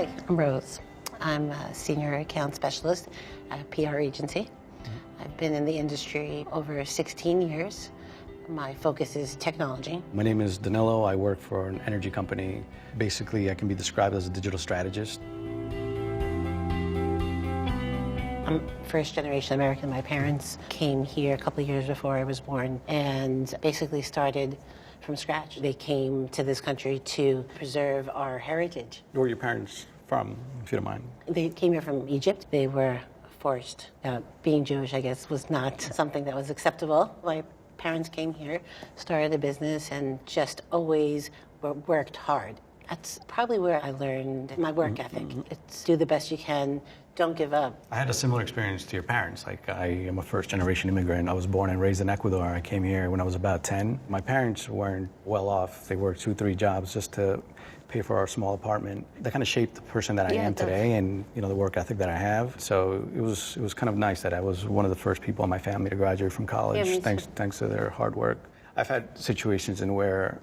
Hi, I'm Rose. I'm a senior account specialist at a PR agency. I've been in the industry over 16 years. My focus is technology. My name is Danilo. I work for an energy company. Basically, I can be described as a digital strategist. I'm first generation American. My parents came here a couple of years before I was born and basically started from scratch. They came to this country to preserve our heritage. Where are your parents from, if you don't mind? They came here from Egypt. They were forced. Being Jewish, I guess, was not something that was acceptable. My parents came here, started a business, and just always worked hard. That's probably where I learned my work ethic. It's do the best you can, don't give up. I had a similar experience to your parents. Like, I am a first-generation immigrant. I was born and raised in Ecuador. I came here when I was about 10. My parents weren't well off. They worked 2-3 jobs just to pay for our small apartment. That kind of shaped the person that I am today, and the work ethic that I have. So it was kind of nice that I was one of the first people in my family to graduate from college, thanks to their hard work. I've had situations in where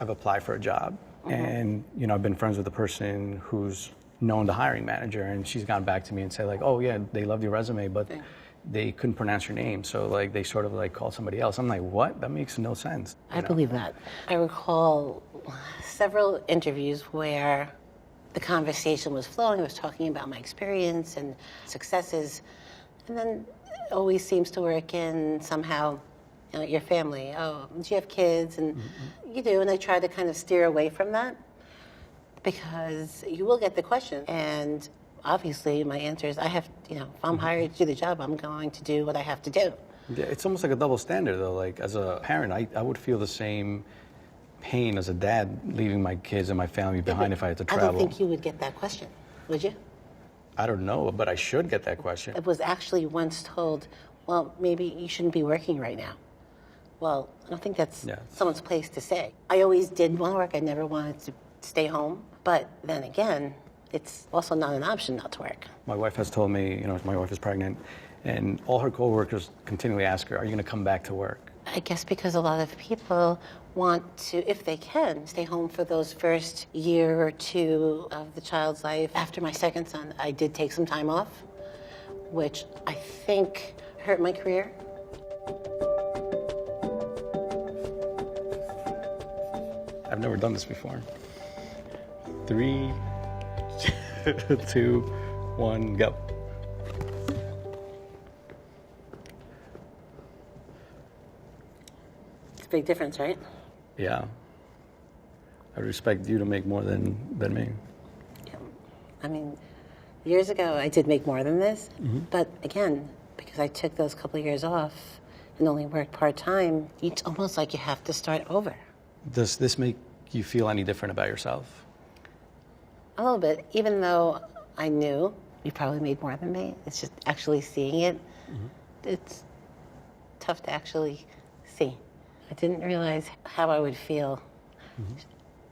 I've applied for a job, and I've been friends with the person who's known the hiring manager, and she's gone back to me and said, like, oh yeah, they loved your resume, but they couldn't pronounce your name, so like they sort of like called somebody else. I'm like, what? That makes no sense. I believe that. I recall several interviews where the conversation was flowing. I was talking about my experience and successes, and then it always seems to work in somehow, your family. Oh, do you have kids? And you do, and I try to kind of steer away from that because you will get the question. And obviously my answer is if I'm hired to do the job, I'm going to do what I have to do. Yeah, it's almost like a double standard though. Like as a parent, I would feel the same pain as a dad leaving my kids and my family behind if I had to travel. I don't think you would get that question, would you? I don't know, but I should get that question. I was actually once told, well, maybe you shouldn't be working right now. Well, I don't think that's someone's place to say. I always did want to work. I never wanted to stay home. But then again, it's also not an option not to work. My wife has told me, my wife is pregnant, and all her coworkers continually ask her, are you going to come back to work? I guess because a lot of people want to, if they can, stay home for those first year or two of the child's life. After my second son, I did take some time off, which I think hurt my career. I've never done this before. 3, 2, 1, go. It's a big difference, right? Yeah. I respect you to make more than me. Yeah. I mean, years ago I did make more than this, but again, because I took those couple of years off and only worked part-time, it's almost like you have to start over. Does this make you feel any different about yourself? A little bit, even though I knew you probably made more than me. It's just actually seeing it. It's tough to actually see. I didn't realize how I would feel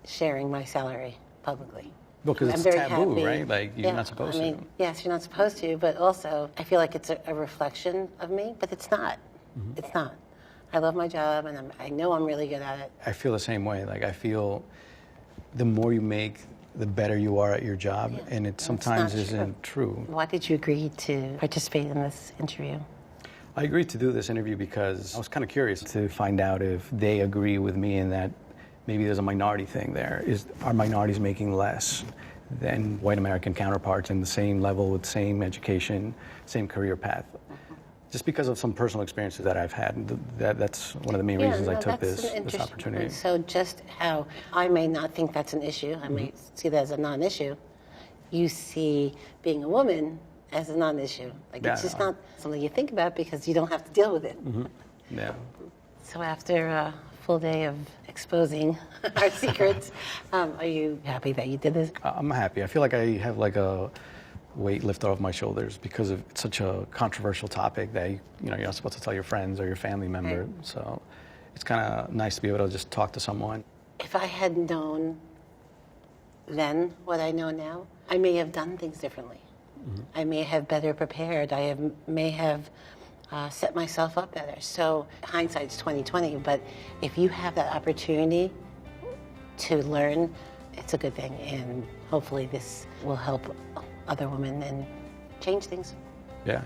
sharing my salary publicly. Well, because it's taboo, happy. Right? Like, you're not supposed to. Yes, you're not supposed to, but also I feel like it's a reflection of me, but it's not. It's not. I love my job, and I know I'm really good at it. I feel the same way. Like, I feel the more you make, the better you are at your job, and it sometimes isn't true. Why did you agree to participate in this interview? I agreed to do this interview because I was kind of curious to find out if they agree with me in that maybe there's a minority thing there. Are minorities making less than white American counterparts in the same level with same education, same career path? Just because of some personal experiences that I've had, that's one of the main reasons I took this opportunity. So just how I may not think that's an issue, I may see that as a non-issue, you see being a woman as a non-issue. Like it's just not something you think about because you don't have to deal with it. Yeah. So after a full day of exposing our secrets, are you happy that you did this? I'm happy. I feel like I have like a weight lifted off my shoulders because of it's such a controversial topic that you're not supposed to tell your friends or your family member. Right. So it's kind of nice to be able to just talk to someone. If I had known then what I know now, I may have done things differently. I may have better prepared. May have set myself up better. So hindsight's 20/20. But if you have that opportunity to learn it's a good thing, and hopefully this will help other women and change things. Yeah.